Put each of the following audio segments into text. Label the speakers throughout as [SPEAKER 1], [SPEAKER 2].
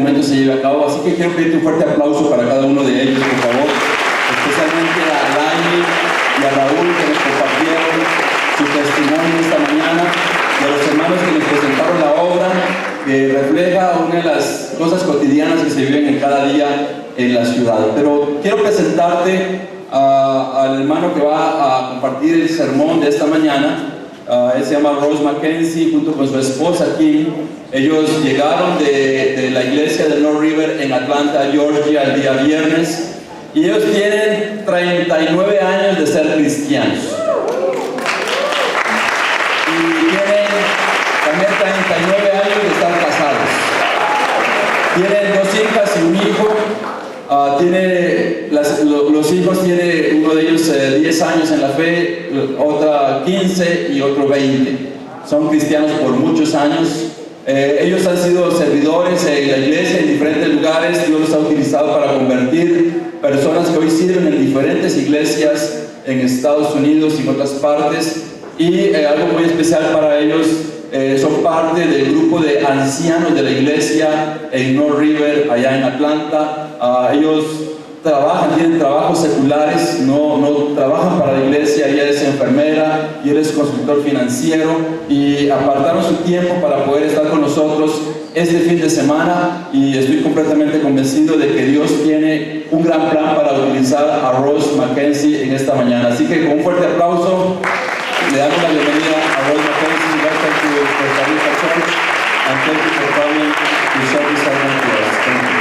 [SPEAKER 1] momento se lleve a cabo. Así que quiero pedirte un fuerte aplauso para cada uno de ellos, por favor, especialmente a Lani y a Raúl, que nos compartieron su testimonio esta mañana, y a los hermanos que nos presentaron la obra, que refleja una de las cosas cotidianas que se viven en cada día en la ciudad. Pero quiero presentarte al hermano que va a compartir el sermón de esta mañana. Él se llama McKenzie, junto con su esposa Kim. Ellos llegaron de la iglesia de North River en Atlanta, Georgia, el día viernes, y ellos tienen 39 años de ser cristianos. Y tienen también 39 años de estar casados. Tienen 2 hijas y un hijo. Los hijos tiene uno de ellos 10 años en la fe, otra 15 y otro 20. Son cristianos por muchos años. Ellos han sido servidores en la iglesia en diferentes lugares. Dios los ha utilizado para convertir personas que hoy sirven en diferentes iglesias en Estados Unidos y en otras partes. Y algo muy especial para ellos, son parte del grupo de ancianos de la iglesia en North River, allá en Atlanta. Ellos tienen trabajos seculares, no trabajan para la iglesia. Ella es enfermera y él es consultor financiero, y apartaron su tiempo para poder estar con nosotros este fin de semana, y estoy completamente convencido de que Dios tiene un gran plan para utilizar a McKenzie en esta mañana. Así que con un fuerte aplauso le damos la bienvenida a McKenzie. Welcome to Predica Church, and thank you for coming to service to us. Thank you.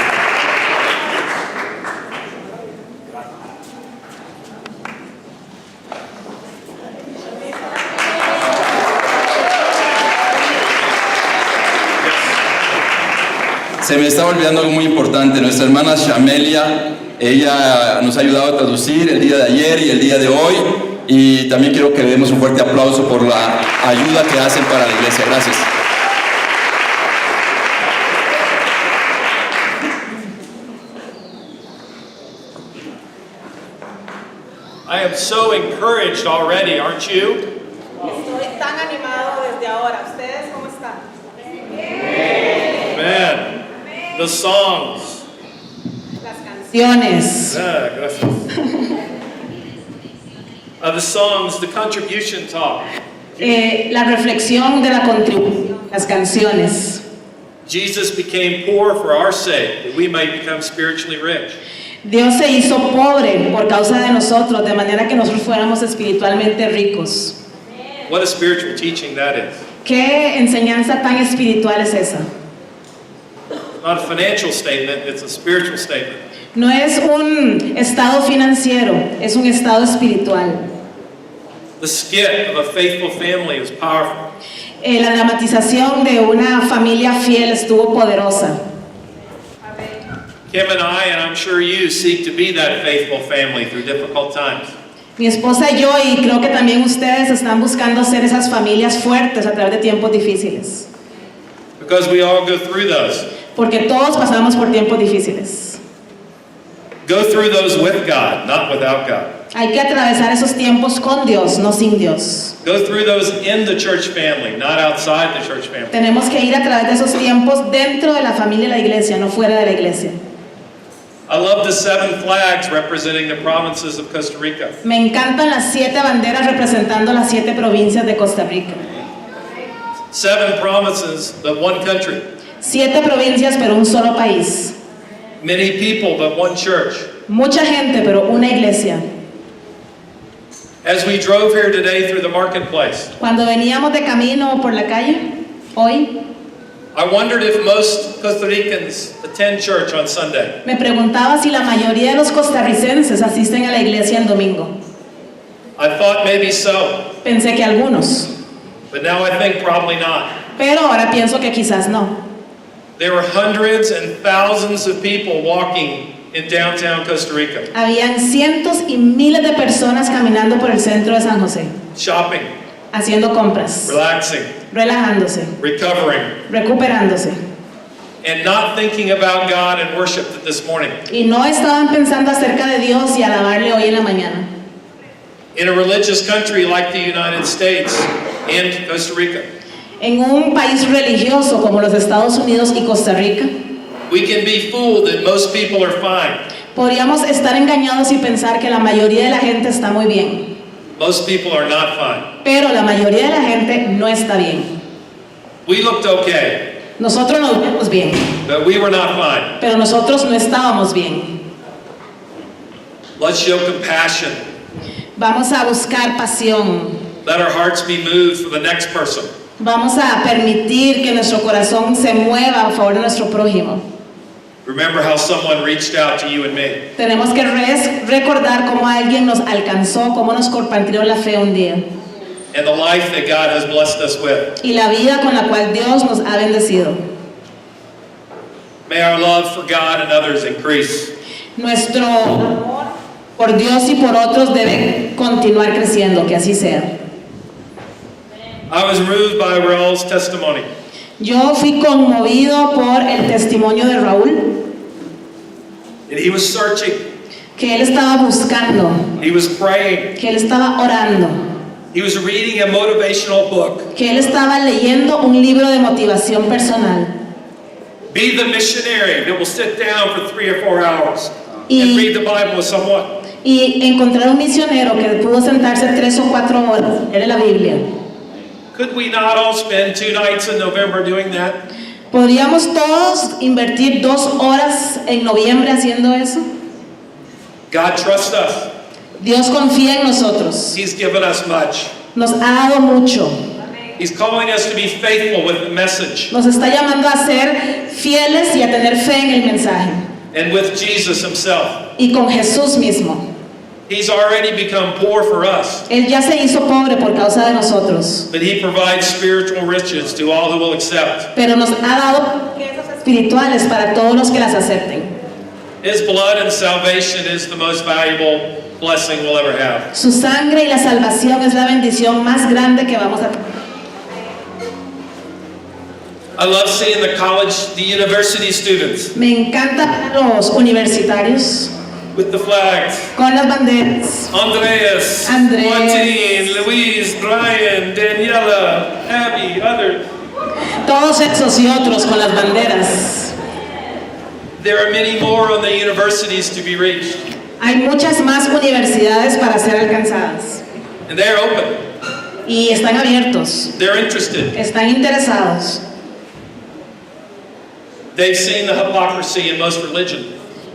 [SPEAKER 1] Se me estaba olvidando algo muy importante. Nuestra hermana Shamelia, ella nos ha ayudado a traducir el día de ayer y el día de hoy, y también quiero que le demos un fuerte aplauso por la ayuda que hacen para la iglesia. Gracias.
[SPEAKER 2] I am so encouraged already, aren't you?
[SPEAKER 3] Estoy tan animado desde ahora. ¿Ustedes cómo están?
[SPEAKER 2] Amen. The songs.
[SPEAKER 3] Las canciones.
[SPEAKER 2] Gracias. The songs, the contribution talk.
[SPEAKER 3] La reflexión de la contribución, las canciones.
[SPEAKER 2] Jesus became poor for our sake, that we might become spiritually rich.
[SPEAKER 3] Dios se hizo pobre por causa de nosotros, de manera que nosotros fuéramos espiritualmente ricos.
[SPEAKER 2] What a spiritual teaching that is.
[SPEAKER 3] ¿Qué enseñanza tan espiritual es esa?
[SPEAKER 2] Not a financial statement, it's a spiritual statement.
[SPEAKER 3] No es un estado financiero, es un estado espiritual.
[SPEAKER 2] The skit of a faithful family is powerful.
[SPEAKER 3] La dramatización de una familia fiel estuvo poderosa.
[SPEAKER 2] Kim and I, and I'm sure you, seek to be that faithful family through difficult times.
[SPEAKER 3] Mi esposa y yo, y creo que también ustedes, están buscando ser esas familias fuertes a través de tiempos difíciles.
[SPEAKER 2] Because we all go through those.
[SPEAKER 3] Porque todos pasamos por tiempos difíciles.
[SPEAKER 2] Go through those with God, not without God.
[SPEAKER 3] Hay que atravesar esos tiempos con Dios, no sin Dios.
[SPEAKER 2] Go through those in the church family, not outside the church family.
[SPEAKER 3] Tenemos que ir a través de esos tiempos dentro de la familia y la iglesia, no fuera de la iglesia.
[SPEAKER 2] I love the 7 flags representing the provinces of Costa Rica.
[SPEAKER 3] Me encantan las 7 banderas representando las 7 provincias de Costa Rica.
[SPEAKER 2] 7 provinces, but one country.
[SPEAKER 3] 7 provincias, pero un solo país.
[SPEAKER 2] Many people, but one church.
[SPEAKER 3] Mucha gente, pero una iglesia.
[SPEAKER 2] As we drove here today through the marketplace,
[SPEAKER 3] Cuando veníamos de camino por la calle, hoy,
[SPEAKER 2] I wondered if most Costa Ricans attend church on Sunday.
[SPEAKER 3] me preguntaba si la mayoría de los costarricenses asisten a la iglesia el domingo.
[SPEAKER 2] I thought maybe so,
[SPEAKER 3] Pensé que algunos,
[SPEAKER 2] but now I think probably not.
[SPEAKER 3] pero ahora pienso que quizás no.
[SPEAKER 2] There were hundreds and thousands of people walking in downtown Costa Rica,
[SPEAKER 3] Habían cientos y miles de personas caminando por el centro de San José,
[SPEAKER 2] shopping,
[SPEAKER 3] haciendo compras,
[SPEAKER 2] relaxing,
[SPEAKER 3] relajándose,
[SPEAKER 2] recovering,
[SPEAKER 3] recuperándose.
[SPEAKER 2] and not thinking about God and worship this morning.
[SPEAKER 3] Y no estaban pensando acerca de Dios y alabarle hoy en la mañana.
[SPEAKER 2] In a religious country like the United States and Costa Rica,
[SPEAKER 3] En un país religioso como los Estados Unidos y Costa Rica,
[SPEAKER 2] We can be fooled that most people are fine.
[SPEAKER 3] Podríamos estar engañados y pensar que la mayoría de la gente está muy bien,
[SPEAKER 2] Most people are not fine.
[SPEAKER 3] pero la mayoría de la gente no está bien.
[SPEAKER 2] We looked okay,
[SPEAKER 3] Nosotros nos vemos bien,
[SPEAKER 2] but we were not fine.
[SPEAKER 3] pero nosotros no estábamos bien.
[SPEAKER 2] Let's show compassion.
[SPEAKER 3] Vamos a buscar pasión.
[SPEAKER 2] Let our hearts be moved for the next person.
[SPEAKER 3] Vamos a permitir que nuestro corazón se mueva a favor de nuestro prójimo.
[SPEAKER 2] Remember how someone reached out to you and me.
[SPEAKER 3] Tenemos que recordar cómo alguien nos alcanzó, cómo nos compartió la fe un día.
[SPEAKER 2] And the life that God has blessed us with.
[SPEAKER 3] Y la vida con la cual Dios nos ha bendecido.
[SPEAKER 2] May our love for God and others increase.
[SPEAKER 3] Nuestro amor por Dios y por otros debe continuar creciendo, que así sea.
[SPEAKER 2] I was moved by Raul's testimony.
[SPEAKER 3] Yo fui conmovido por el testimonio de Raúl,
[SPEAKER 2] And he was searching.
[SPEAKER 3] que él estaba buscando,
[SPEAKER 2] He was praying.
[SPEAKER 3] que él estaba orando,
[SPEAKER 2] He was reading a motivational book.
[SPEAKER 3] que él estaba leyendo un libro de motivación personal.
[SPEAKER 2] Be the missionary that will sit down for 3 or 4 hours
[SPEAKER 3] Y-
[SPEAKER 2] and read the Bible with someone.
[SPEAKER 3] Y encontrar un misionero que pudo sentarse 3 o 4 horas, leer la Biblia.
[SPEAKER 2] Could we not all spend 2 nights in November doing that?
[SPEAKER 3] ¿Podríamos todos invertir 2 horas en noviembre haciendo eso?
[SPEAKER 2] God trusts us.
[SPEAKER 3] Dios confía en nosotros,
[SPEAKER 2] He's given us much.
[SPEAKER 3] nos ha dado mucho,
[SPEAKER 2] He's calling us to be faithful with the message
[SPEAKER 3] nos está llamando a ser fieles y a tener fe en el mensaje.
[SPEAKER 2] and with Jesus himself.
[SPEAKER 3] Y con Jesús mismo.
[SPEAKER 2] He's already become poor for us,
[SPEAKER 3] Él ya se hizo pobre por causa de nosotros,
[SPEAKER 2] but he provides spiritual riches to all who will accept.
[SPEAKER 3] pero nos ha dado riquezas espirituales para todos los que las acepten.
[SPEAKER 2] His blood and salvation is the most valuable blessing we'll ever have.
[SPEAKER 3] Su sangre y la salvación es la bendición más grande que vamos a tener.
[SPEAKER 2] I love seeing the university students
[SPEAKER 3] Me encanta ver a los universitarios
[SPEAKER 2] with the flags.
[SPEAKER 3] con las banderas.
[SPEAKER 2] Andreas,
[SPEAKER 3] Andrés.
[SPEAKER 2] Martin, Luis, Brian, Daniela, Abby, others.
[SPEAKER 3] Todos esos y otros con las banderas.
[SPEAKER 2] There are many more on the universities to be reached,
[SPEAKER 3] Hay muchas más universidades para ser alcanzadas.
[SPEAKER 2] and they're open.
[SPEAKER 3] Y están abiertos,
[SPEAKER 2] They're interested.
[SPEAKER 3] están interesados.
[SPEAKER 2] They've seen the hypocrisy in most religion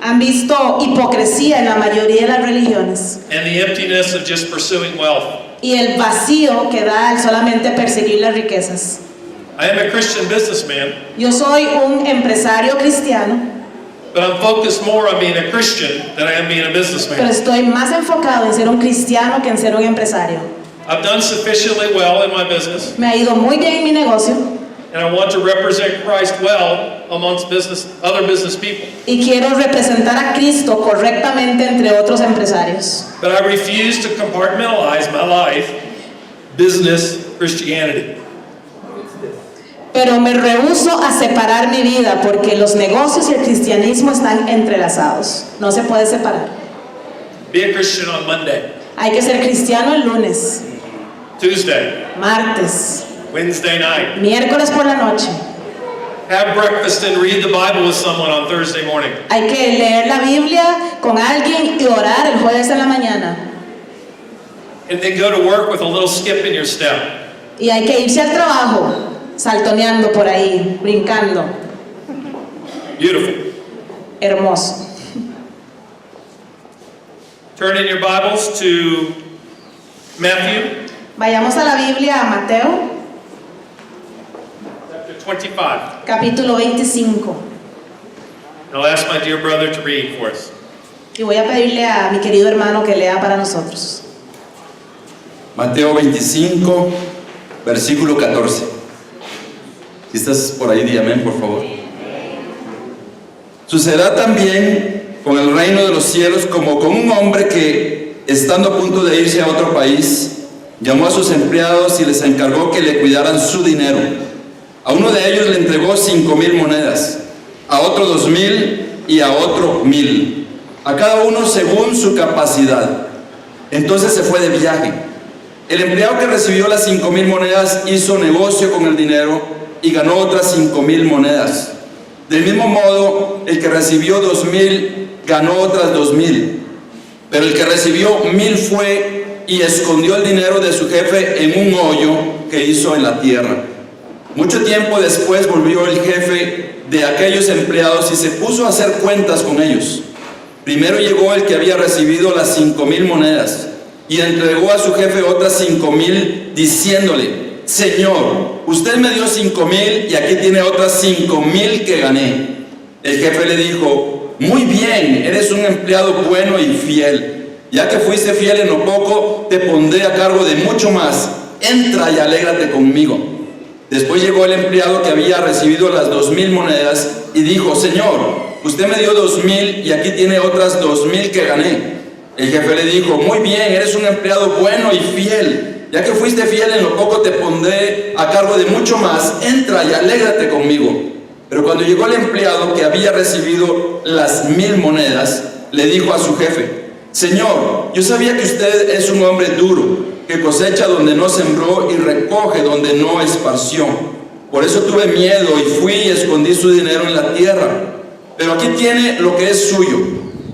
[SPEAKER 3] Han visto hipocresía en la mayoría de las religiones
[SPEAKER 2] and the emptiness of just pursuing wealth.
[SPEAKER 3] y el vacío que da al solamente perseguir las riquezas.
[SPEAKER 2] I am a Christian businessman,
[SPEAKER 3] Yo soy un empresario cristiano,
[SPEAKER 2] but I'm focused more on being a Christian than I am being a
[SPEAKER 3] pero
[SPEAKER 2] businessman.
[SPEAKER 3] estoy más enfocado en ser un cristiano que en ser un empresario.
[SPEAKER 2] I've done sufficiently well in my business,
[SPEAKER 3] Me ha ido muy bien en mi negocio
[SPEAKER 2] and I want to represent Christ well amongst other business people.
[SPEAKER 3] y quiero representar a Cristo correctamente entre otros empresarios.
[SPEAKER 2] But I refuse to compartmentalize my life, business, Christianity.
[SPEAKER 3] Pero me rehúso a separar mi vida porque los negocios y el cristianismo están entrelazados. No se puede separar.
[SPEAKER 2] Be a Christian on Monday,
[SPEAKER 3] Hay que ser cristiano el lunes,
[SPEAKER 2] Tuesday,
[SPEAKER 3] martes,
[SPEAKER 2] Wednesday night.
[SPEAKER 3] miércoles por la noche.
[SPEAKER 2] Have breakfast and read the Bible with someone on Thursday morning.
[SPEAKER 3] Hay que leer la Biblia con alguien y orar el jueves en la mañana.
[SPEAKER 2] And then go to work with a little skip in your step.
[SPEAKER 3] Y hay que irse al trabajo saltoneando por ahí, brincando.
[SPEAKER 2] Beautiful.
[SPEAKER 3] Hermoso.
[SPEAKER 2] Turn in your Bibles to Matthew
[SPEAKER 3] Vayamos a la Biblia, a Mateo,
[SPEAKER 2] chapter 25.
[SPEAKER 3] capítulo 25.
[SPEAKER 2] And I'll ask my dear brother to read for us.
[SPEAKER 3] Y voy a pedirle a mi querido hermano que lea para nosotros.
[SPEAKER 1] Mateo 25, versículo 14. Si estás por ahí, di amén, por favor. Sucederá también con el reino de los cielos como con un hombre que, estando a punto de irse a otro país, llamó a sus empleados y les encargó que le cuidaran su dinero. A uno de ellos le entregó 5,000 monedas, a otro 2,000 y a otro 1,000, a cada uno según su capacidad. Entonces se fue de viaje. El empleado que recibió las 5,000 monedas hizo negocio con el dinero y ganó otras 5,000 monedas. Del mismo modo, el que recibió 2,000 ganó otras 2,000. Pero el que recibió 1,000 fue y escondió el dinero de su jefe en un hoyo que hizo en la tierra. Mucho tiempo después volvió el jefe de aquellos empleados y se puso a hacer cuentas con ellos. Primero llegó el que había recibido las 5,000 monedas y entregó a su jefe otras 5,000 diciéndole: Señor, usted me dio 5,000 y aquí tiene otras 5,000 que gané. El jefe le dijo: muy bien, eres un empleado bueno y fiel. Ya que fuiste fiel en lo poco, te pondré a cargo de mucho más. Entra y alégrate conmigo. Después llegó el empleado que había recibido las 2,000 monedas y dijo: Señor, usted me dio 2,000 y aquí tiene otras 2,000 que gané. El jefe le dijo: muy bien, eres un empleado bueno y fiel. Ya que fuiste fiel en lo poco, te pondré a cargo de mucho más. Entra y alégrate conmigo. Pero cuando llegó el empleado que había recibido las 1,000 monedas, le dijo a su jefe: Señor, yo sabía que usted es un hombre duro, que cosecha donde no sembró y recoge donde no esparció. Por eso tuve miedo y fui y escondí su dinero en la tierra. Pero aquí tiene lo que es suyo.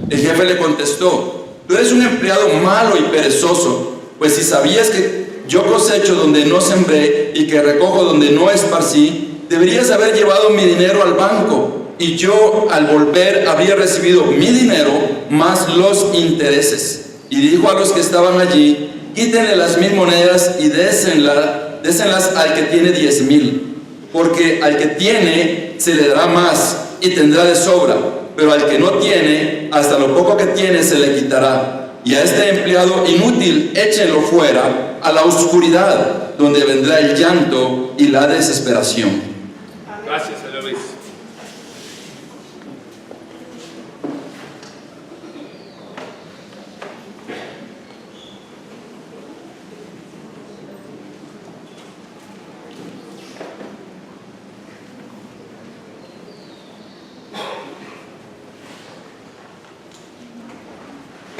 [SPEAKER 1] El jefe le contestó: tú eres un empleado malo y perezoso, pues si sabías que yo cosecho donde no sembré y que recojo donde no esparcí, deberías haber llevado mi dinero al banco, y yo al volver habría recibido mi dinero más los intereses. Y dijo a los que estaban allí: quítenle las 1,000 monedas y désenlas al que tiene 10,000, porque al que tiene se le dará más y tendrá de sobra, pero al que no tiene, hasta lo poco que tiene se le quitará. Y a este empleado inútil échenlo fuera a la oscuridad, donde vendrá el llanto y la desesperación.
[SPEAKER 2] Gracias, Luis.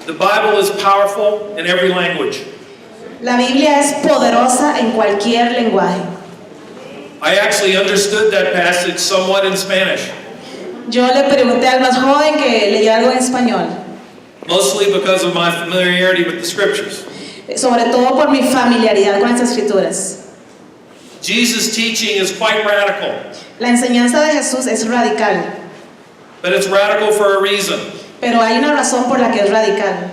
[SPEAKER 2] The Bible is powerful in every language.
[SPEAKER 3] La Biblia es poderosa en cualquier lenguaje.
[SPEAKER 2] I actually understood that passage somewhat in Spanish,
[SPEAKER 3] Yo le pregunté al más joven que leyera algo en español,
[SPEAKER 2] mostly because of my familiarity with the scriptures.
[SPEAKER 3] sobre todo por mi familiaridad con las escrituras.
[SPEAKER 2] Jesus' teaching is quite radical,
[SPEAKER 3] La enseñanza de Jesús es radical,
[SPEAKER 2] but it's radical for a reason.
[SPEAKER 3] pero hay una razón por la que es radical.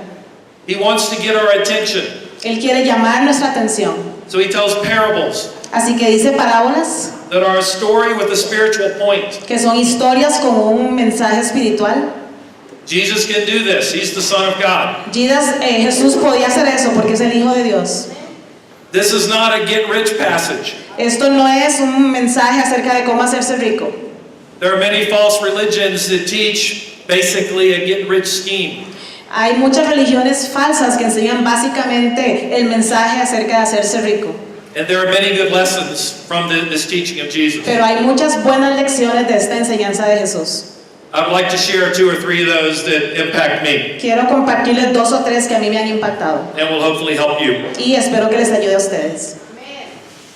[SPEAKER 2] He wants to get our attention,
[SPEAKER 3] Él quiere llamar nuestra atención.
[SPEAKER 2] so he tells parables
[SPEAKER 3] Así que dice parábolas,
[SPEAKER 2] that are a story with a spiritual point.
[SPEAKER 3] que son historias con un mensaje espiritual.
[SPEAKER 2] Jesus can do this. He's the Son of God.
[SPEAKER 3] Jesús podía hacer eso porque es el Hijo de Dios.
[SPEAKER 2] This is not a get-rich passage.
[SPEAKER 3] Esto no es un mensaje acerca de cómo hacerse rico.
[SPEAKER 2] There are many false religions that teach basically a get-rich scheme.
[SPEAKER 3] Hay muchas religiones falsas que enseñan básicamente el mensaje acerca de hacerse rico.
[SPEAKER 2] And there are many good lessons from this teaching of Jesus.
[SPEAKER 3] Pero hay muchas buenas lecciones de esta enseñanza de Jesús.
[SPEAKER 2] I would like to share 2 or 3 of those that impact me
[SPEAKER 3] Quiero compartirles 2 o 3 que a mí me han impactado
[SPEAKER 2] and will hopefully help you.
[SPEAKER 3] y espero que les ayude a ustedes.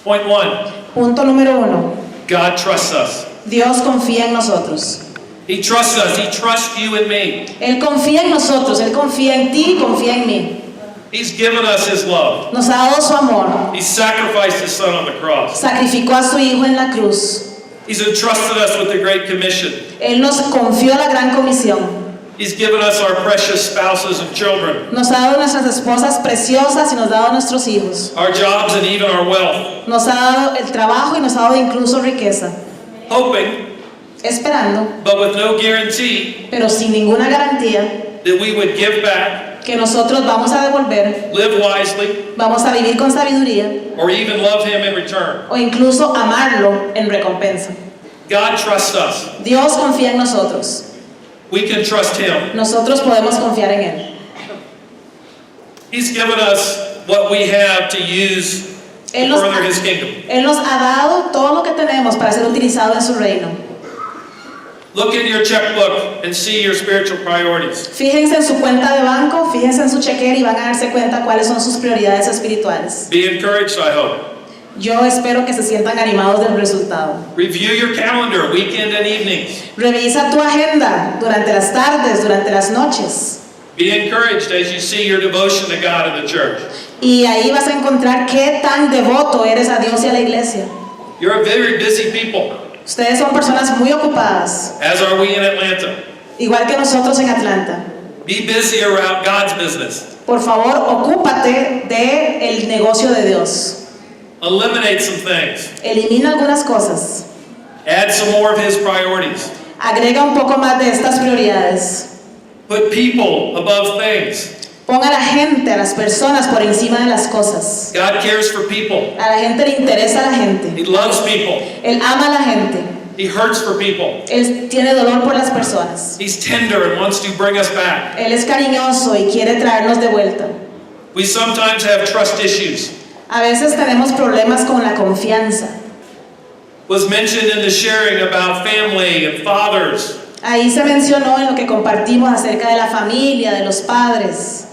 [SPEAKER 2] Point 1,
[SPEAKER 3] Punto número 1.
[SPEAKER 2] God trusts us.
[SPEAKER 3] Dios confía en nosotros.
[SPEAKER 2] He trusts us. He trusts you and me.
[SPEAKER 3] Él confía en nosotros, Él confía en ti y confía en mí.
[SPEAKER 2] He's given us His love.
[SPEAKER 3] Nos ha dado su amor.
[SPEAKER 2] He sacrificed His Son on the cross.
[SPEAKER 3] Sacrificó a su Hijo en la cruz.
[SPEAKER 2] He's entrusted us with the Great Commission.
[SPEAKER 3] Él nos confió la gran comisión.
[SPEAKER 2] He's given us our precious spouses and children,
[SPEAKER 3] Nos ha dado nuestras esposas preciosas y nos ha dado nuestros hijos.
[SPEAKER 2] our jobs and even our wealth,
[SPEAKER 3] Nos ha dado el trabajo y nos ha dado incluso riqueza.
[SPEAKER 2] hoping,
[SPEAKER 3] Esperando,
[SPEAKER 2] but with no guarantee,
[SPEAKER 3] pero sin ninguna garantía,
[SPEAKER 2] that we would give back,
[SPEAKER 3] que nosotros vamos a devolver,
[SPEAKER 2] live wisely,
[SPEAKER 3] vamos a vivir con sabiduría
[SPEAKER 2] or even love Him in return.
[SPEAKER 3] o incluso amarlo en recompensa.
[SPEAKER 2] God trusts us.
[SPEAKER 3] Dios confía en nosotros.
[SPEAKER 2] We can trust Him.
[SPEAKER 3] Nosotros podemos confiar en Él.
[SPEAKER 2] He's given us what we have to use to
[SPEAKER 3] Él nos,
[SPEAKER 2] further His kingdom.
[SPEAKER 3] Él nos ha dado todo lo que tenemos para ser utilizado en su reino.
[SPEAKER 2] Look in your checkbook and see your spiritual priorities.
[SPEAKER 3] Fíjense en su cuenta de banco, fíjense en su chequera y van a darse cuenta cuáles son sus prioridades espirituales.
[SPEAKER 2] Be encouraged, I hope.
[SPEAKER 3] Yo espero que se sientan animados del resultado.
[SPEAKER 2] Review your calendar, weekend and evenings.
[SPEAKER 3] Revisa tu agenda durante las tardes, durante las noches.
[SPEAKER 2] Be encouraged as you see your devotion to God and the church.
[SPEAKER 3] Y ahí vas a encontrar qué tan devoto eres a Dios y a la iglesia.
[SPEAKER 2] You're a very busy people,
[SPEAKER 3] Ustedes son personas muy ocupadas,
[SPEAKER 2] as are we in Atlanta.
[SPEAKER 3] igual que nosotros en Atlanta.
[SPEAKER 2] Be busy around God's business.
[SPEAKER 3] Por favor, ocúpate del negocio de Dios.
[SPEAKER 2] Eliminate some things.
[SPEAKER 3] Elimina algunas cosas.
[SPEAKER 2] Add some more of His priorities.
[SPEAKER 3] Agrega un poco más de estas prioridades.
[SPEAKER 2] Put people above things.
[SPEAKER 3] Ponga a la gente, a las personas por encima de las cosas.
[SPEAKER 2] God cares for people.
[SPEAKER 3] A la gente le interesa a la gente.
[SPEAKER 2] He loves people.
[SPEAKER 3] Él ama a la gente.
[SPEAKER 2] He hurts for people.
[SPEAKER 3] Él tiene dolor por las personas.
[SPEAKER 2] He's tender and wants to bring us back.
[SPEAKER 3] Él es cariñoso y quiere traernos de vuelta.
[SPEAKER 2] We sometimes have trust issues.
[SPEAKER 3] A veces tenemos problemas con la confianza.
[SPEAKER 2] Was mentioned in the sharing about family and fathers.
[SPEAKER 3] Ahí se mencionó en lo que compartimos acerca de la familia, de los padres.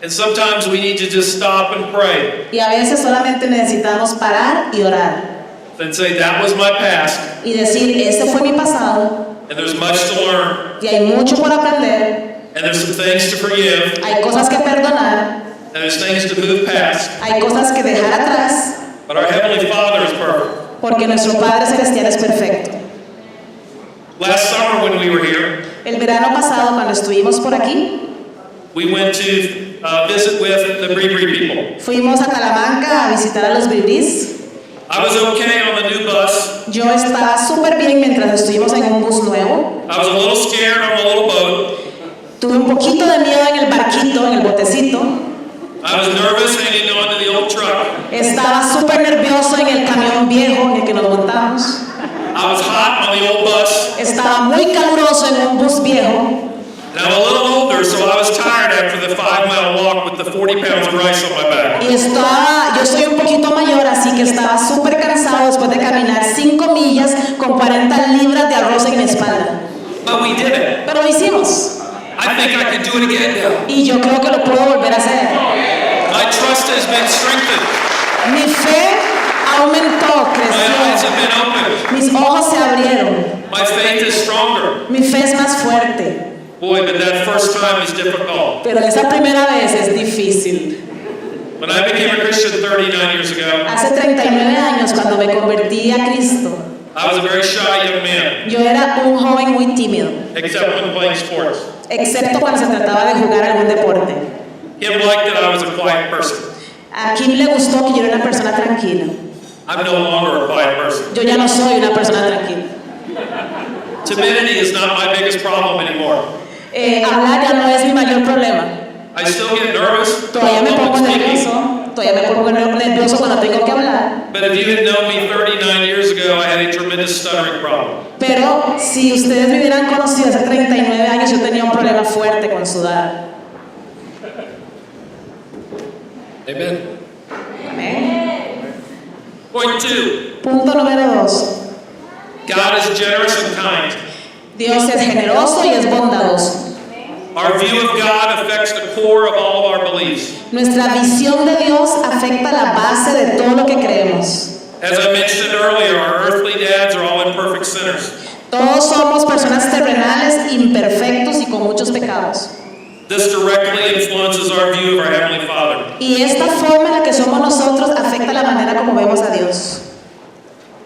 [SPEAKER 2] And sometimes we need to just stop and pray
[SPEAKER 3] Y a veces solamente necesitamos parar y orar.
[SPEAKER 2] and say, that was my past,
[SPEAKER 3] Y decir, este fue mi pasado
[SPEAKER 2] and there's much to learn,
[SPEAKER 3] y hay mucho por aprender.
[SPEAKER 2] and there's some things to forgive,
[SPEAKER 3] Hay cosas que perdonar,
[SPEAKER 2] and there's things to move past.
[SPEAKER 3] hay cosas que dejar atrás,
[SPEAKER 2] But our Heavenly Father is perfect.
[SPEAKER 3] porque nuestro Padre Celestial es perfecto.
[SPEAKER 2] Last summer when we were here,
[SPEAKER 3] El verano pasado, cuando estuvimos por aquí,
[SPEAKER 2] we went to visit with the Bree people.
[SPEAKER 3] fuimos a Talamanca a visitar a los Bribris.
[SPEAKER 2] I was okay on the new bus.
[SPEAKER 3] Yo estaba súper bien mientras estuvimos en un bus nuevo.
[SPEAKER 2] I was a little scared on my little boat.
[SPEAKER 3] Tuve un poquito de miedo en el barquito, en el botecito.
[SPEAKER 2] I was nervous hanging on to the old truck.
[SPEAKER 3] Estaba súper nervioso en el camión viejo en el que nos montamos.
[SPEAKER 2] I was hot on the old bus.
[SPEAKER 3] Estaba muy caluroso en un bus viejo.
[SPEAKER 2] And I'm a little older, so I was tired after the 5-mile walk with the 40 pounds of rice on my back.
[SPEAKER 3] Y yo soy un poquito mayor, así que estaba súper cansado después de caminar 5 millas con 40 libras de arroz en mi espalda.
[SPEAKER 2] But we did it.
[SPEAKER 3] Pero lo hicimos.
[SPEAKER 2] I think I can do it again now.
[SPEAKER 3] Y yo creo que lo puedo volver a hacer.
[SPEAKER 2] My trust has been strengthened.
[SPEAKER 3] Mi fe aumentó,
[SPEAKER 2] My eyes
[SPEAKER 3] creció.
[SPEAKER 2] have been opened.
[SPEAKER 3] Mis ojos se abrieron.
[SPEAKER 2] My faith is stronger.
[SPEAKER 3] Mi fe es más fuerte.
[SPEAKER 2] Boy, but that first time is difficult.
[SPEAKER 3] Pero esa primera vez es difícil.
[SPEAKER 2] When I became a Christian 39 years ago,
[SPEAKER 3] Hace 39 años, cuando me convertí a Cristo,
[SPEAKER 2] I was a very shy young man,
[SPEAKER 3] yo era un joven muy tímido,
[SPEAKER 2] except when playing sports.
[SPEAKER 3] excepto cuando se trataba de jugar algún deporte.
[SPEAKER 2] Kim liked that I was a quiet person.
[SPEAKER 3] A Kim le gustó que yo era una persona tranquila.
[SPEAKER 2] I'm no longer a quiet person.
[SPEAKER 3] Yo ya no soy una persona tranquila.
[SPEAKER 2] Timidity is not my biggest problem anymore.
[SPEAKER 3] Hablar ya no es mi mayor problema.
[SPEAKER 2] I still get nervous
[SPEAKER 3] Todavía me pongo
[SPEAKER 2] when speaking.
[SPEAKER 3] nervioso, todavía me pongo nervioso cuando tengo que hablar.
[SPEAKER 2] But if you had known me 39 years ago, I had a tremendous stuttering problem.
[SPEAKER 3] Pero si ustedes me hubieran conocido hace 39 años, yo tenía un problema fuerte con sudar.
[SPEAKER 2] Amen.
[SPEAKER 3] Amén.
[SPEAKER 2] Point 2.
[SPEAKER 3] Punto número 2.
[SPEAKER 2] God is generous and kind.
[SPEAKER 3] Dios es generoso y es bondadoso.
[SPEAKER 2] Our view of God affects the core of all of our beliefs.
[SPEAKER 3] Nuestra visión de Dios afecta la base de todo lo que creemos.
[SPEAKER 2] As I mentioned earlier, our earthly dads are all imperfect sinners.
[SPEAKER 3] Todos somos personas terrenales, imperfectos y con muchos pecados.
[SPEAKER 2] This directly influences our view of our Heavenly Father.
[SPEAKER 3] Y esta forma en la que somos nosotros afecta la manera como vemos a Dios.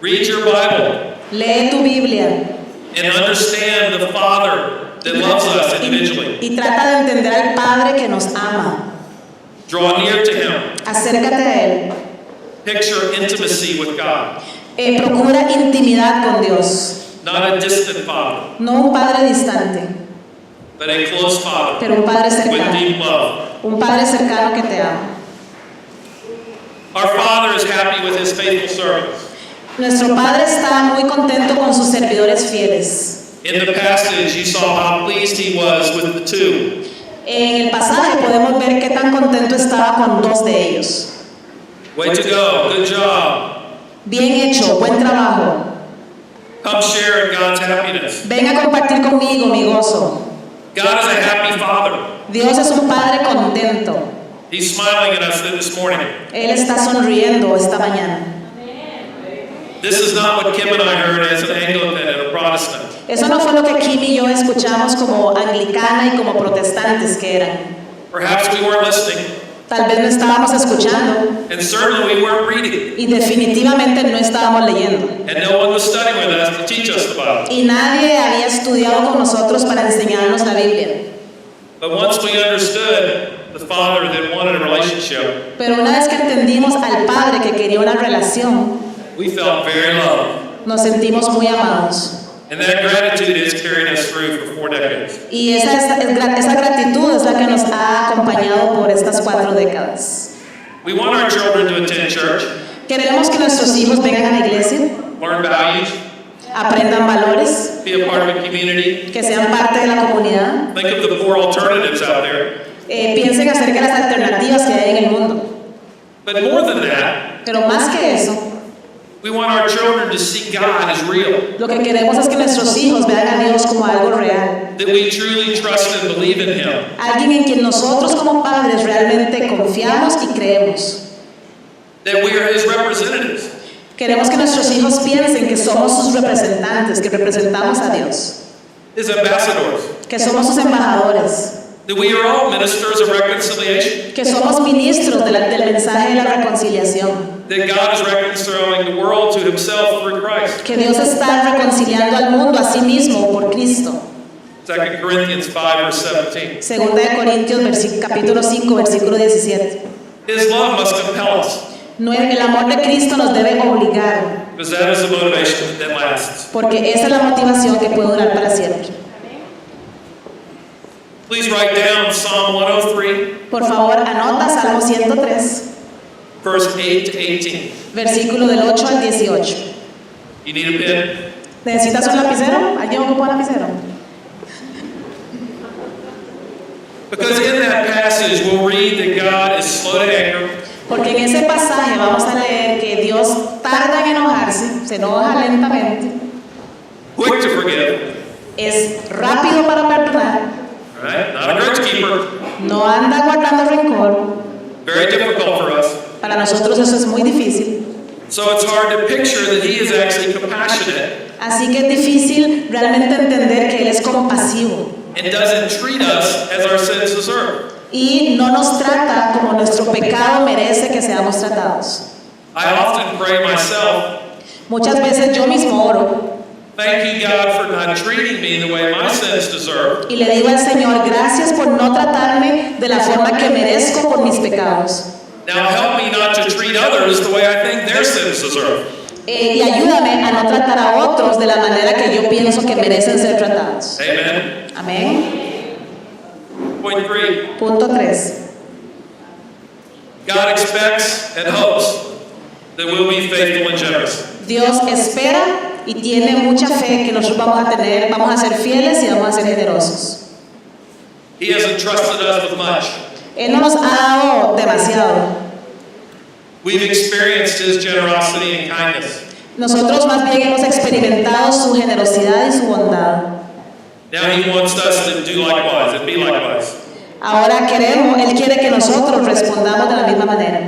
[SPEAKER 2] Read your Bible
[SPEAKER 3] Lee tu Biblia
[SPEAKER 2] and understand the Father that loves us individually.
[SPEAKER 3] y trata de entender al Padre que nos ama.
[SPEAKER 2] Draw near to Him.
[SPEAKER 3] Acércate a Él.
[SPEAKER 2] Picture intimacy with God,
[SPEAKER 3] Procura intimidad con Dios.
[SPEAKER 2] not a distant Father,
[SPEAKER 3] No un Padre distante,
[SPEAKER 2] but a close Father
[SPEAKER 3] pero un Padre
[SPEAKER 2] with
[SPEAKER 3] cercano.
[SPEAKER 2] deep love.
[SPEAKER 3] Un Padre cercano que te ama.
[SPEAKER 2] Our Father is happy with His faithful servants.
[SPEAKER 3] Nuestro Padre está muy contento con sus servidores fieles.
[SPEAKER 2] In the passage, you saw how pleased He was with the two.
[SPEAKER 3] En el pasaje podemos ver qué tan contento estaba con 2 de ellos.
[SPEAKER 2] Way to go, good job.
[SPEAKER 3] Bien hecho, buen trabajo.
[SPEAKER 2] Come share in God's happiness.
[SPEAKER 3] Ven a compartir conmigo mi gozo.
[SPEAKER 2] God is a happy Father.
[SPEAKER 3] Dios es un Padre contento.
[SPEAKER 2] He's smiling at us this morning.
[SPEAKER 3] Él está sonriendo esta mañana.
[SPEAKER 2] This is not what Kim and I heard as an Anglican and a Protestant.
[SPEAKER 3] Eso no fue lo que Kim y yo escuchamos como anglicana y como protestantes que eran.
[SPEAKER 2] Perhaps we weren't listening.
[SPEAKER 3] Tal vez no estábamos escuchando.
[SPEAKER 2] And certainly we weren't reading.
[SPEAKER 3] Y definitivamente no estábamos leyendo.
[SPEAKER 2] And no one was studying with us to teach us the Bible.
[SPEAKER 3] Y nadie había estudiado con nosotros para enseñarnos la Biblia.
[SPEAKER 2] But once we understood the Father that wanted a relationship,
[SPEAKER 3] Pero una vez que entendimos al Padre que quería una relación,
[SPEAKER 2] we felt very loved.
[SPEAKER 3] nos sentimos muy amados.
[SPEAKER 2] And that gratitude has carried us through for 4 decades.
[SPEAKER 3] Y esa gratitud es la que nos ha acompañado por estas 4 décadas.
[SPEAKER 2] We want our children to attend church,
[SPEAKER 3] Queremos que nuestros hijos vengan a la iglesia,
[SPEAKER 2] learn values,
[SPEAKER 3] aprendan valores,
[SPEAKER 2] be a part of a community.
[SPEAKER 3] que sean parte de la comunidad,
[SPEAKER 2] Think of the poor alternatives out there.
[SPEAKER 3] piensen acerca de las alternativas que hay en el mundo.
[SPEAKER 2] But more than that,
[SPEAKER 3] Pero más que eso,
[SPEAKER 2] we want our children to see God as real.
[SPEAKER 3] lo que queremos es que nuestros hijos vean a Dios como algo real.
[SPEAKER 2] That we truly trust and believe in Him.
[SPEAKER 3] Alguien en quien nosotros como padres realmente confiamos y creemos.
[SPEAKER 2] That we are His representatives.
[SPEAKER 3] Queremos que nuestros hijos piensen que somos sus representantes, que representamos a Dios,
[SPEAKER 2] His ambassadors.
[SPEAKER 3] que somos sus embajadores,
[SPEAKER 2] That we are all ministers of reconciliation.
[SPEAKER 3] que somos ministros del mensaje de la reconciliación,
[SPEAKER 2] That God is reconciling the world to Himself through Christ.
[SPEAKER 3] que Dios está reconciliando al mundo a sí mismo por Cristo.
[SPEAKER 2] 2 Corinthians 5 verse 17.
[SPEAKER 3] Segunda de Corintios capítulo 5 versículo 17.
[SPEAKER 2] His love must compel us.
[SPEAKER 3] El amor de Cristo nos debe obligar,
[SPEAKER 2] Because that is the motivation that lasts.
[SPEAKER 3] porque esa es la motivación que puede durar para siempre.
[SPEAKER 2] Please write down Psalm 103,
[SPEAKER 3] Por favor, anota Salmo 103,
[SPEAKER 2] verse 8 to 18.
[SPEAKER 3] versículo del 8 al 18.
[SPEAKER 2] You need a pen?
[SPEAKER 3] ¿Necesitas un lapicero? ¿Alguien ocupa un lapicero?
[SPEAKER 2] Because in that passage we'll read that God is slow to anger,
[SPEAKER 3] Porque en ese pasaje vamos a leer que Dios tarda en enojarse, se enoja lentamente,
[SPEAKER 2] quick to forgive,
[SPEAKER 3] es rápido para perdonar,
[SPEAKER 2] right? Not a grudge keeper.
[SPEAKER 3] no anda guardando rencor.
[SPEAKER 2] Very difficult for us.
[SPEAKER 3] Para nosotros eso es muy difícil.
[SPEAKER 2] So it's hard to picture that He is actually compassionate
[SPEAKER 3] Así que es difícil realmente entender que Él es compasivo
[SPEAKER 2] and doesn't treat us as our sins deserve.
[SPEAKER 3] y no nos trata como nuestro pecado merece que seamos tratados.
[SPEAKER 2] I often pray myself,
[SPEAKER 3] Muchas veces yo mismo oro
[SPEAKER 2] thank you God for not treating me the way my sins deserve.
[SPEAKER 3] y le digo al Señor, gracias por no tratarme de la forma que merezco por mis pecados.
[SPEAKER 2] Now help me not to treat others the way I think their sins deserve.
[SPEAKER 3] Y ayúdame a no tratar a otros de la manera que yo pienso que merecen ser tratados.
[SPEAKER 2] Amen.
[SPEAKER 3] Amén.
[SPEAKER 2] Point 3.
[SPEAKER 3] Punto 3.
[SPEAKER 2] God expects and hopes that we'll be faithful and generous.
[SPEAKER 3] Dios espera y tiene mucha fe que nosotros vamos a ser fieles y vamos a ser generosos.
[SPEAKER 2] He has entrusted us with much.
[SPEAKER 3] Él no nos ha dado demasiado.
[SPEAKER 2] We've experienced His generosity and kindness.
[SPEAKER 3] Nosotros más bien hemos experimentado su generosidad y su bondad.
[SPEAKER 2] Now He wants us to do likewise and be likewise.
[SPEAKER 3] Ahora Él quiere que nosotros respondamos de la misma manera,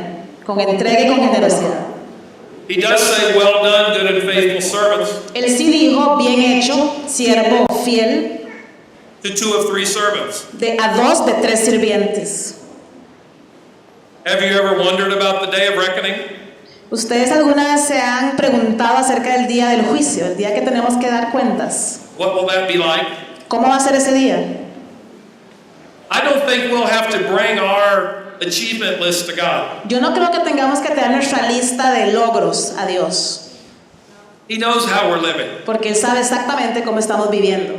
[SPEAKER 3] con entrega y con generosidad.
[SPEAKER 2] He does say, well done, good and faithful servants,
[SPEAKER 3] Él sí dijo, bien hecho, siervo fiel,
[SPEAKER 2] to 2 of 3 servants.
[SPEAKER 3] a 2 de 3 sirvientes.
[SPEAKER 2] Have you ever wondered about the day of reckoning?
[SPEAKER 3] ¿Ustedes alguna vez se han preguntado acerca del día del juicio, el día que tenemos que dar cuentas?
[SPEAKER 2] What will that be like?
[SPEAKER 3] ¿Cómo va a ser ese día?
[SPEAKER 2] I don't think we'll have to bring our achievement list to God.
[SPEAKER 3] Yo no creo que tengamos que tener nuestra lista de logros a Dios,
[SPEAKER 2] He knows how we're living.
[SPEAKER 3] porque Él sabe exactamente cómo estamos viviendo.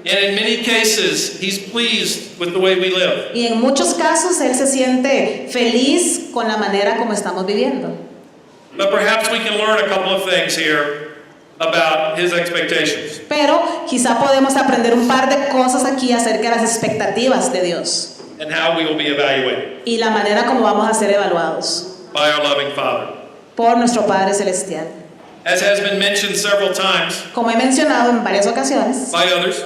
[SPEAKER 2] And in many cases, He's pleased with the way we live.
[SPEAKER 3] Y en muchos casos Él se siente feliz con la manera como estamos viviendo.
[SPEAKER 2] But perhaps we can learn a couple of things here about His expectations.
[SPEAKER 3] Pero quizá podemos aprender un par de cosas aquí acerca de las expectativas de Dios
[SPEAKER 2] And how we will be evaluated
[SPEAKER 3] y la manera como vamos a ser evaluados
[SPEAKER 2] by our loving Father.
[SPEAKER 3] por nuestro Padre Celestial.
[SPEAKER 2] As has been mentioned several times
[SPEAKER 3] Como he mencionado en varias ocasiones,
[SPEAKER 2] by others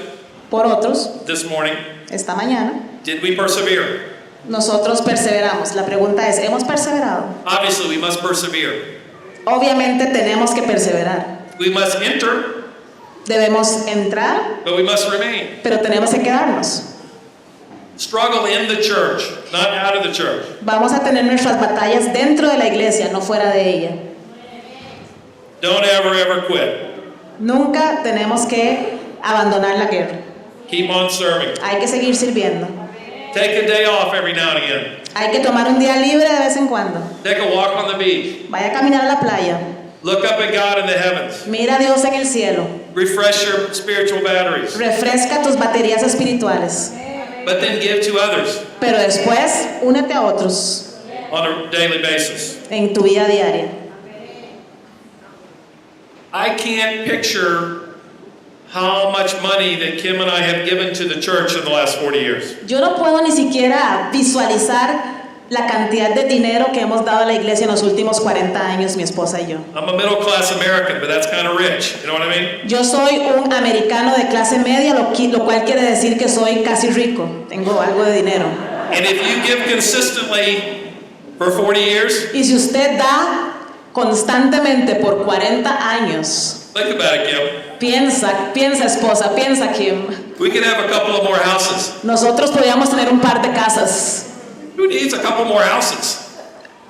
[SPEAKER 3] por otros,
[SPEAKER 2] this morning,
[SPEAKER 3] esta mañana,
[SPEAKER 2] did we persevere?
[SPEAKER 3] Nosotros perseveramos. La pregunta es, ¿hemos perseverado?
[SPEAKER 2] Obviously, we must persevere.
[SPEAKER 3] Obviamente tenemos que perseverar.
[SPEAKER 2] We must enter,
[SPEAKER 3] Debemos entrar,
[SPEAKER 2] but we must remain.
[SPEAKER 3] pero tenemos que quedarnos.
[SPEAKER 2] Struggle in the church, not out of the church.
[SPEAKER 3] Vamos a tener nuestras batallas dentro de la iglesia, no fuera de ella.
[SPEAKER 2] Don't ever quit.
[SPEAKER 3] Nunca tenemos que abandonar la guerra.
[SPEAKER 2] Keep on serving.
[SPEAKER 3] Hay que seguir sirviendo.
[SPEAKER 2] Take a day off every now and again.
[SPEAKER 3] Hay que tomar un día libre de vez en cuando.
[SPEAKER 2] Take a walk on the beach.
[SPEAKER 3] Vaya a caminar a la playa.
[SPEAKER 2] Look up at God in the heavens.
[SPEAKER 3] Mira a Dios en el cielo.
[SPEAKER 2] Refresh your spiritual batteries.
[SPEAKER 3] Refresca tus baterías espirituales.
[SPEAKER 2] But then give to others
[SPEAKER 3] Pero después, únete a otros
[SPEAKER 2] on a daily basis.
[SPEAKER 3] en tu vida diaria.
[SPEAKER 2] I can't picture how much money that Kim and I have given to the church in the last 40 years.
[SPEAKER 3] Yo no puedo ni siquiera visualizar la cantidad de dinero que hemos dado a la iglesia en los últimos 40 años, mi esposa y yo.
[SPEAKER 2] I'm a middle class American, but that's kind of rich. You know what I mean?
[SPEAKER 3] Yo soy un americano de clase media, lo cual quiere decir que soy casi rico. Tengo algo de dinero.
[SPEAKER 2] And if you give consistently for 40 years,
[SPEAKER 3] Y si usted da constantemente por 40 años,
[SPEAKER 2] think about it, Kim.
[SPEAKER 3] piensa esposa, piensa Kim,
[SPEAKER 2] We could have a couple of more houses.
[SPEAKER 3] nosotros podríamos tener un par de casas.
[SPEAKER 2] Who needs a couple more houses?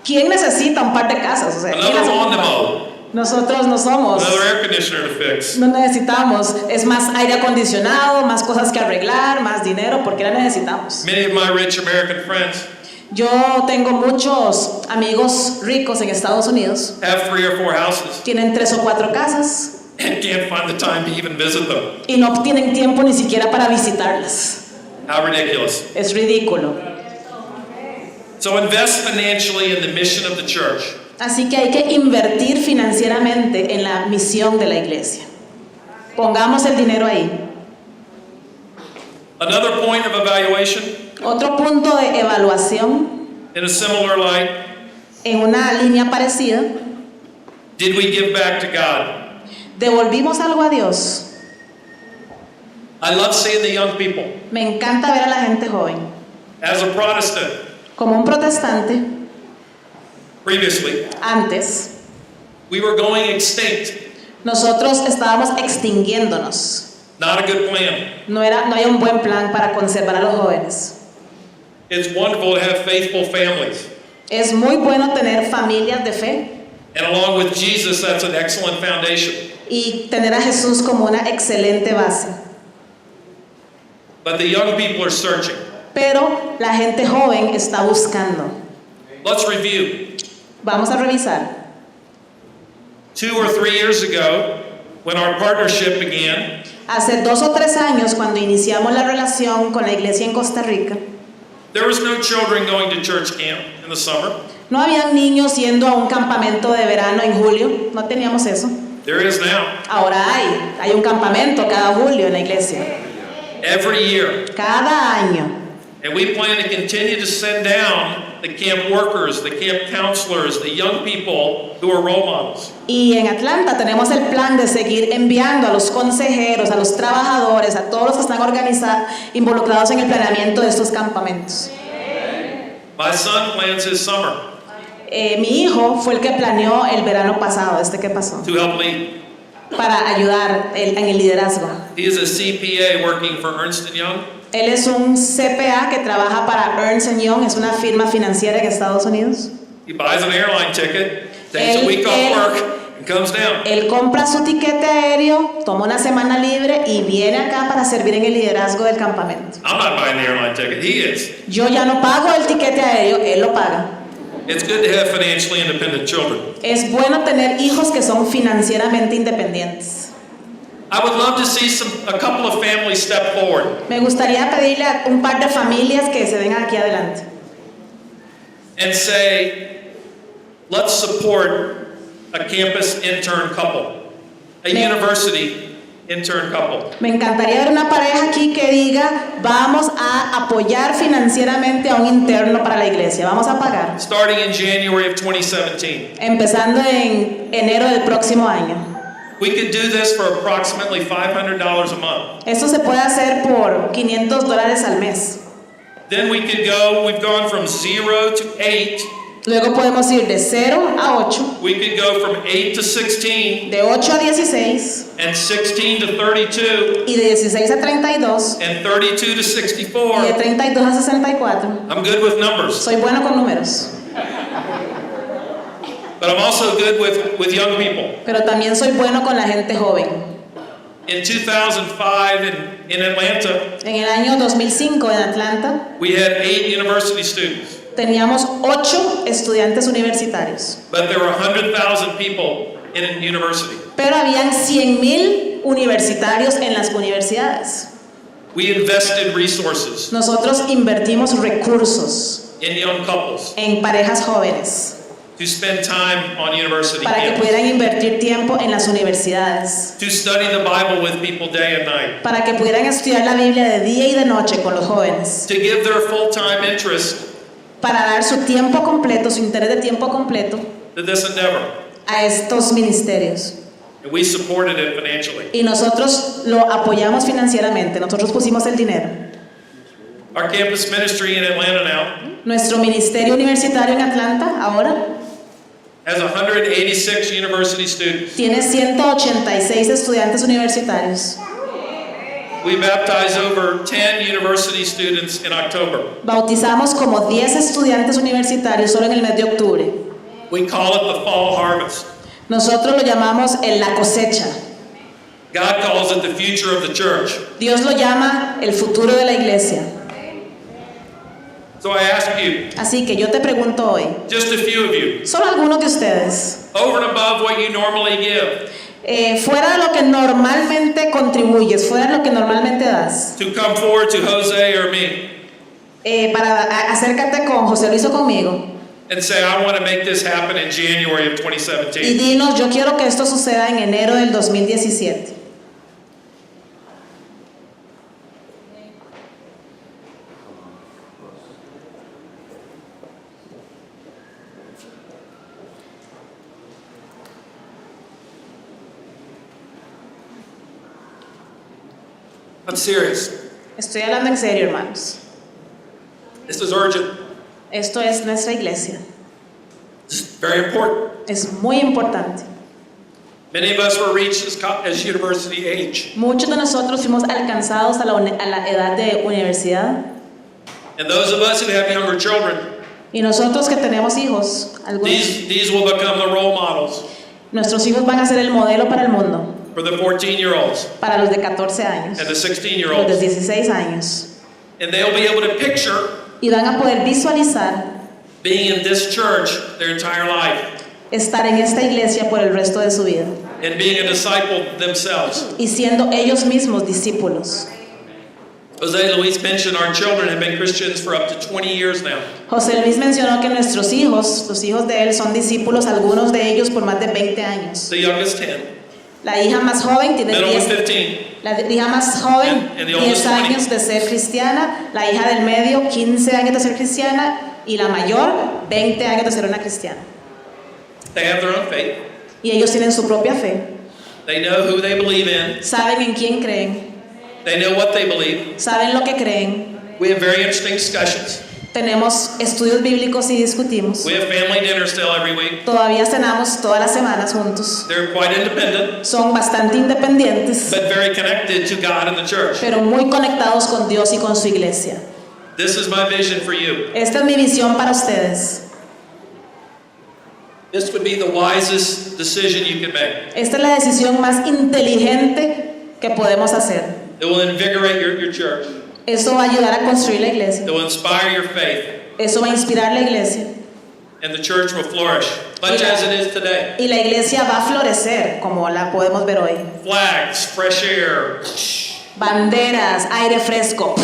[SPEAKER 3] ¿Quién necesita un par de casas? O sea, ¿quién
[SPEAKER 2] Another
[SPEAKER 3] las
[SPEAKER 2] lawn to
[SPEAKER 3] ocupa?
[SPEAKER 2] mow.
[SPEAKER 3] Nosotros no somos.
[SPEAKER 2] Another air conditioner to fix.
[SPEAKER 3] No necesitamos. Es más aire acondicionado, más cosas que arreglar, más dinero, porque la necesitamos.
[SPEAKER 2] Many of my rich American friends
[SPEAKER 3] Yo tengo muchos amigos ricos en Estados Unidos.
[SPEAKER 2] have 3 or 4 houses
[SPEAKER 3] Tienen 3 o 4 casas
[SPEAKER 2] and can't find the time to even visit them.
[SPEAKER 3] y no tienen tiempo ni siquiera para visitarlas.
[SPEAKER 2] How ridiculous.
[SPEAKER 3] Es ridículo.
[SPEAKER 2] So invest financially in the mission of the church.
[SPEAKER 3] Así que hay que invertir financieramente en la misión de la iglesia. Pongamos el dinero ahí.
[SPEAKER 2] Another point of evaluation,
[SPEAKER 3] Otro punto de evaluación
[SPEAKER 2] in a similar light,
[SPEAKER 3] en una línea parecida.
[SPEAKER 2] did we give back to God?
[SPEAKER 3] ¿Devolvimos algo a Dios?
[SPEAKER 2] I love seeing the young people.
[SPEAKER 3] Me encanta ver a la gente joven.
[SPEAKER 2] As a Protestant,
[SPEAKER 3] Como un protestante,
[SPEAKER 2] previously,
[SPEAKER 3] antes,
[SPEAKER 2] we were going extinct.
[SPEAKER 3] nosotros estábamos extinguiéndonos.
[SPEAKER 2] Not a good plan.
[SPEAKER 3] No hay un buen plan para conservar a los jóvenes.
[SPEAKER 2] It's wonderful to have faithful families.
[SPEAKER 3] Es muy bueno tener familias de fe
[SPEAKER 2] And along with Jesus, that's an excellent foundation.
[SPEAKER 3] y tener a Jesús como una excelente base.
[SPEAKER 2] But the young people are searching.
[SPEAKER 3] Pero la gente joven está buscando.
[SPEAKER 2] Let's review.
[SPEAKER 3] Vamos a revisar.
[SPEAKER 2] 2 or 3 years ago, when our partnership began,
[SPEAKER 3] Hace 2 o 3 años, cuando iniciamos la relación con la iglesia en Costa Rica,
[SPEAKER 2] there was no children going to church camp in the summer.
[SPEAKER 3] no habían niños yendo a un campamento de verano en julio. No teníamos eso.
[SPEAKER 2] There is now.
[SPEAKER 3] Ahora hay un campamento cada julio en la iglesia.
[SPEAKER 2] Every year.
[SPEAKER 3] Cada año.
[SPEAKER 2] And we plan to continue to send down the camp workers, the camp counselors, the young people who are role models.
[SPEAKER 3] Y en Atlanta tenemos el plan de seguir enviando a los consejeros, a los trabajadores, a todos los que están involucrados en el planeamiento de estos campamentos.
[SPEAKER 2] My son plans his summer
[SPEAKER 3] Mi hijo fue el que planeó el verano pasado, que pasó,
[SPEAKER 2] to help lead.
[SPEAKER 3] para ayudar en el liderazgo.
[SPEAKER 2] He is a CPA working for Ernst & Young.
[SPEAKER 3] Él es un CPA que trabaja para Ernst & Young, es una firma financiera en Estados Unidos.
[SPEAKER 2] He buys an airline ticket, takes a week off work, and comes down.
[SPEAKER 3] Él compra su tiquete aéreo, toma una semana libre y viene acá para servir en el liderazgo del campamento.
[SPEAKER 2] I'm not buying the airline ticket, he is.
[SPEAKER 3] Yo ya no pago el tiquete aéreo, él lo paga.
[SPEAKER 2] It's good to have financially independent children.
[SPEAKER 3] Es bueno tener hijos que son financieramente independientes.
[SPEAKER 2] I would love to see a couple of families step forward
[SPEAKER 3] Me gustaría pedirle a un par de familias que se vengan aquí adelante
[SPEAKER 2] and say, let's support a campus intern couple, a university intern couple.
[SPEAKER 3] Me encantaría ver una pareja aquí que diga, vamos a apoyar financieramente a un interno para la iglesia, vamos a pagar.
[SPEAKER 2] Starting in January of 2017.
[SPEAKER 3] Empezando en enero del próximo año.
[SPEAKER 2] We could do this for approximately $500 a month.
[SPEAKER 3] Eso se puede hacer por $500 al mes.
[SPEAKER 2] Then we've gone from 0 to 8.
[SPEAKER 3] Luego podemos ir de 0 a 8,
[SPEAKER 2] We could go from 8 to 16,
[SPEAKER 3] de 8 a 16,
[SPEAKER 2] and 16 to 32,
[SPEAKER 3] y de 16 a 32,
[SPEAKER 2] and 32 to
[SPEAKER 3] y de
[SPEAKER 2] 64.
[SPEAKER 3] 32 a 64.
[SPEAKER 2] I'm good with numbers,
[SPEAKER 3] Soy bueno con números,
[SPEAKER 2] but I'm also good with young people.
[SPEAKER 3] pero también soy bueno con la gente joven.
[SPEAKER 2] In 2005 in Atlanta,
[SPEAKER 3] En el año 2005 en Atlanta
[SPEAKER 2] we had 8 university students,
[SPEAKER 3] teníamos 8 estudiantes universitarios,
[SPEAKER 2] but there were 100,000 people in a university.
[SPEAKER 3] pero habían 100,000 universitarios en las universidades.
[SPEAKER 2] We invested resources
[SPEAKER 3] Nosotros invertimos recursos
[SPEAKER 2] in young couples
[SPEAKER 3] en parejas jóvenes
[SPEAKER 2] to spend time on university
[SPEAKER 3] para que
[SPEAKER 2] campus,
[SPEAKER 3] pudieran invertir tiempo en las universidades,
[SPEAKER 2] to study the Bible with people day and night,
[SPEAKER 3] para que pudieran estudiar la Biblia de día y de noche con los jóvenes,
[SPEAKER 2] to give their full-time interest
[SPEAKER 3] para dar su tiempo completo, su interés de tiempo completo
[SPEAKER 2] to this endeavor.
[SPEAKER 3] a estos ministerios.
[SPEAKER 2] And we supported it financially.
[SPEAKER 3] Y nosotros lo apoyamos financieramente, nosotros pusimos el dinero.
[SPEAKER 2] Our campus ministry in Atlanta now
[SPEAKER 3] Nuestro ministerio universitario en Atlanta ahora
[SPEAKER 2] has 186 university students.
[SPEAKER 3] tiene 186 estudiantes universitarios.
[SPEAKER 2] We baptized over 10 university students in October.
[SPEAKER 3] Bautizamos como 10 estudiantes universitarios solo en el mes de octubre.
[SPEAKER 2] We call it the fall harvest.
[SPEAKER 3] Nosotros lo llamamos la cosecha.
[SPEAKER 2] God calls it the future of the church.
[SPEAKER 3] Dios lo llama el futuro de la iglesia.
[SPEAKER 2] So I ask you,
[SPEAKER 3] Así que yo te pregunto hoy,
[SPEAKER 2] just a few of you,
[SPEAKER 3] solo algunos de ustedes,
[SPEAKER 2] over and above what you normally give,
[SPEAKER 3] fuera de lo que normalmente contribuyes, fuera de lo que normalmente das,
[SPEAKER 2] to come forward to Jose or me
[SPEAKER 3] acércate con José Luis o conmigo
[SPEAKER 2] and say, I want to make this happen in January of
[SPEAKER 3] y
[SPEAKER 2] 2017.
[SPEAKER 3] dinos, yo quiero que esto suceda en enero del 2017.
[SPEAKER 2] I'm serious.
[SPEAKER 3] Estoy hablando en serio, hermanos.
[SPEAKER 2] This is urgent.
[SPEAKER 3] Esto es nuestra iglesia.
[SPEAKER 2] This is very important.
[SPEAKER 3] Es muy importante.
[SPEAKER 2] Many of us were reached as university age.
[SPEAKER 3] Muchos de nosotros fuimos alcanzados a la edad de universidad.
[SPEAKER 2] And those of us who have younger children,
[SPEAKER 3] Y nosotros que tenemos hijos, algunos,
[SPEAKER 2] these will become the role models
[SPEAKER 3] nuestros hijos van a ser el modelo para el mundo,
[SPEAKER 2] for the 14-year-olds
[SPEAKER 3] para los de 14 años,
[SPEAKER 2] and the
[SPEAKER 3] los de
[SPEAKER 2] 16-year-olds.
[SPEAKER 3] 16 años.
[SPEAKER 2] And they'll be able to picture
[SPEAKER 3] Y van a poder visualizar
[SPEAKER 2] being in this church their entire life
[SPEAKER 3] estar en esta iglesia por el resto de su vida
[SPEAKER 2] and being a disciple themselves.
[SPEAKER 3] y siendo ellos mismos discípulos.
[SPEAKER 2] Jose Luis mentioned our children have been Christians for up to 20 years now.
[SPEAKER 3] José Luis mencionó que nuestros hijos, los hijos de él, son discípulos, algunos de ellos por más de 20 años.
[SPEAKER 2] The youngest 10,
[SPEAKER 3] La hija más joven tiene
[SPEAKER 2] middle one
[SPEAKER 3] 10,
[SPEAKER 2] 15,
[SPEAKER 3] la hija más joven,
[SPEAKER 2] And the
[SPEAKER 3] 10
[SPEAKER 2] oldest 20.
[SPEAKER 3] años de ser cristiana, la hija del medio, 15 años de ser cristiana, y la mayor, 20 años de ser una cristiana.
[SPEAKER 2] they have their own faith.
[SPEAKER 3] Y ellos tienen su propia fe,
[SPEAKER 2] They know who they believe in.
[SPEAKER 3] saben en quién creen,
[SPEAKER 2] They know what they believe.
[SPEAKER 3] saben lo que creen.
[SPEAKER 2] We have very interesting discussions.
[SPEAKER 3] Tenemos estudios bíblicos y discutimos.
[SPEAKER 2] We have family dinners still every week.
[SPEAKER 3] Todavía cenamos todas las semanas juntos.
[SPEAKER 2] They're quite independent,
[SPEAKER 3] Son bastante independientes,
[SPEAKER 2] but very connected to God and the church.
[SPEAKER 3] pero muy conectados con Dios y con su iglesia.
[SPEAKER 2] This is my vision for you.
[SPEAKER 3] Esta es mi visión para ustedes.
[SPEAKER 2] This would be the wisest decision you can make.
[SPEAKER 3] Esta es la decisión más inteligente que podemos hacer.
[SPEAKER 2] It will invigorate your church.
[SPEAKER 3] Eso va a ayudar a construir la iglesia.
[SPEAKER 2] It will inspire your faith.
[SPEAKER 3] Eso va a inspirar la iglesia.
[SPEAKER 2] And the church will flourish, much as it is today.
[SPEAKER 3] Y la iglesia va a florecer, como la podemos ver hoy.
[SPEAKER 2] Flags, fresh air.
[SPEAKER 3] Banderas, aire fresco.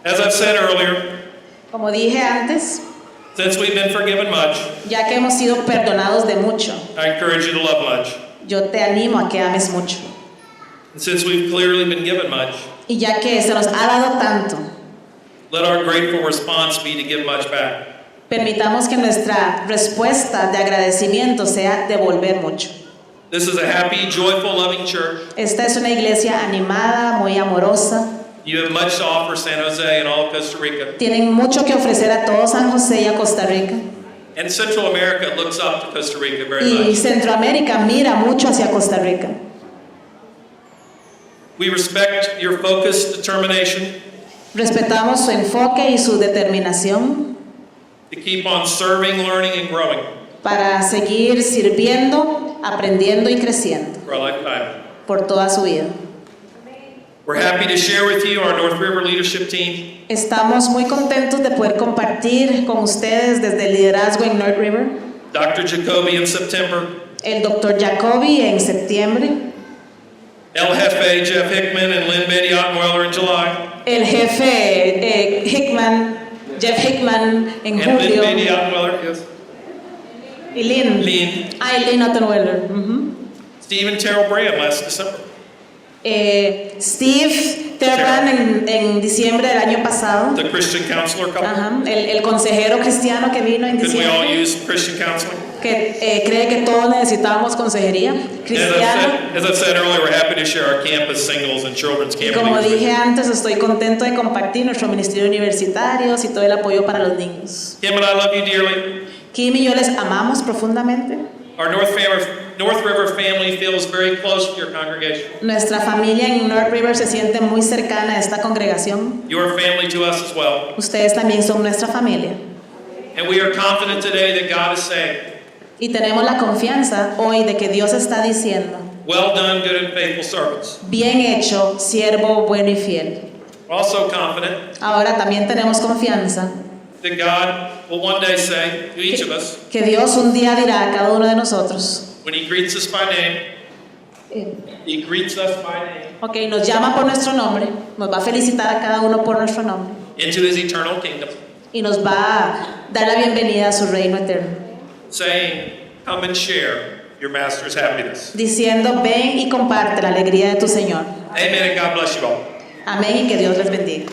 [SPEAKER 2] As I've said earlier,
[SPEAKER 3] Como dije antes,
[SPEAKER 2] since we've been forgiven much,
[SPEAKER 3] ya que hemos sido perdonados de mucho,
[SPEAKER 2] I encourage you to love much.
[SPEAKER 3] yo te animo a que ames mucho.
[SPEAKER 2] And since we've clearly been given much,
[SPEAKER 3] Y ya que se nos ha dado tanto,
[SPEAKER 2] let our grateful response be to give much back.
[SPEAKER 3] Permitamos que nuestra respuesta de agradecimiento sea devolver mucho.
[SPEAKER 2] This is a happy, joyful, loving church.
[SPEAKER 3] Esta es una iglesia animada, muy amorosa.
[SPEAKER 2] You have much to offer San Jose and all of Costa Rica.
[SPEAKER 3] Tienen mucho que ofrecer a todo San José y a Costa Rica.
[SPEAKER 2] And Central America looks up to Costa Rica very
[SPEAKER 3] Y
[SPEAKER 2] much.
[SPEAKER 3] Centroamérica mira mucho hacia Costa Rica.
[SPEAKER 2] We respect your focused determination
[SPEAKER 3] Respetamos su enfoque y su determinación
[SPEAKER 2] to keep on serving, learning, and growing
[SPEAKER 3] para seguir sirviendo, aprendiendo y creciendo
[SPEAKER 2] for a lifetime.
[SPEAKER 3] por toda su vida.
[SPEAKER 2] We're happy to share with you our North River leadership team.
[SPEAKER 3] Estamos muy contentos de poder compartir con ustedes desde el liderazgo en North River.
[SPEAKER 2] Dr. Jacoby in September,
[SPEAKER 3] El Dr. Jacoby en septiembre,
[SPEAKER 2] El Jefe Jeff Hickman and Lynn Betty Ottenweiler in July,
[SPEAKER 3] el jefe Jeff Hickman en
[SPEAKER 2] and Lynn
[SPEAKER 3] julio,
[SPEAKER 2] Betty Ottenweiler, yes.
[SPEAKER 3] y Lynn
[SPEAKER 2] Lynn,
[SPEAKER 3] Ottenweiler.
[SPEAKER 2] Steve and Terrell Brand last December.
[SPEAKER 3] Steve Terran en diciembre del año pasado.
[SPEAKER 2] The Christian counselor couple.
[SPEAKER 3] Ajá, el consejero cristiano que vino en
[SPEAKER 2] Could we all
[SPEAKER 3] diciembre,
[SPEAKER 2] use Christian counseling?
[SPEAKER 3] que cree que todos necesitábamos consejería cristiana.
[SPEAKER 2] As I said earlier, we're happy to share our campus singles and children's
[SPEAKER 3] Y
[SPEAKER 2] camp
[SPEAKER 3] como
[SPEAKER 2] leaders.
[SPEAKER 3] dije antes, estoy contento de compartir nuestro ministerio universitario y todo el apoyo para los niños.
[SPEAKER 2] Kim and I love you dearly.
[SPEAKER 3] Kim y yo les amamos profundamente.
[SPEAKER 2] Our North River family feels very close to your congregation.
[SPEAKER 3] Nuestra familia en North River se siente muy cercana a esta congregación.
[SPEAKER 2] You are family to us as well.
[SPEAKER 3] Ustedes también son nuestra familia.
[SPEAKER 2] And we are confident today that God is saying,
[SPEAKER 3] Y tenemos la confianza hoy de que Dios está diciendo:
[SPEAKER 2] well done, good and faithful servants.
[SPEAKER 3] bien hecho, siervo bueno y fiel.
[SPEAKER 2] We're also confident
[SPEAKER 3] Ahora también tenemos confianza
[SPEAKER 2] that God will one day say to each of us,
[SPEAKER 3] que Dios un día dirá a cada uno de nosotros,
[SPEAKER 2] when He greets us by name, He greets us by name
[SPEAKER 3] ok, nos llama por nuestro nombre, nos va a felicitar a cada uno por nuestro nombre
[SPEAKER 2] into His eternal kingdom,
[SPEAKER 3] y nos va a dar la bienvenida a su reino eterno,
[SPEAKER 2] saying, come and share your master's happiness.
[SPEAKER 3] diciendo: ven y comparte la alegría de tu Señor.
[SPEAKER 2] Amen and God bless you all.
[SPEAKER 3] Amén y que Dios les bendiga.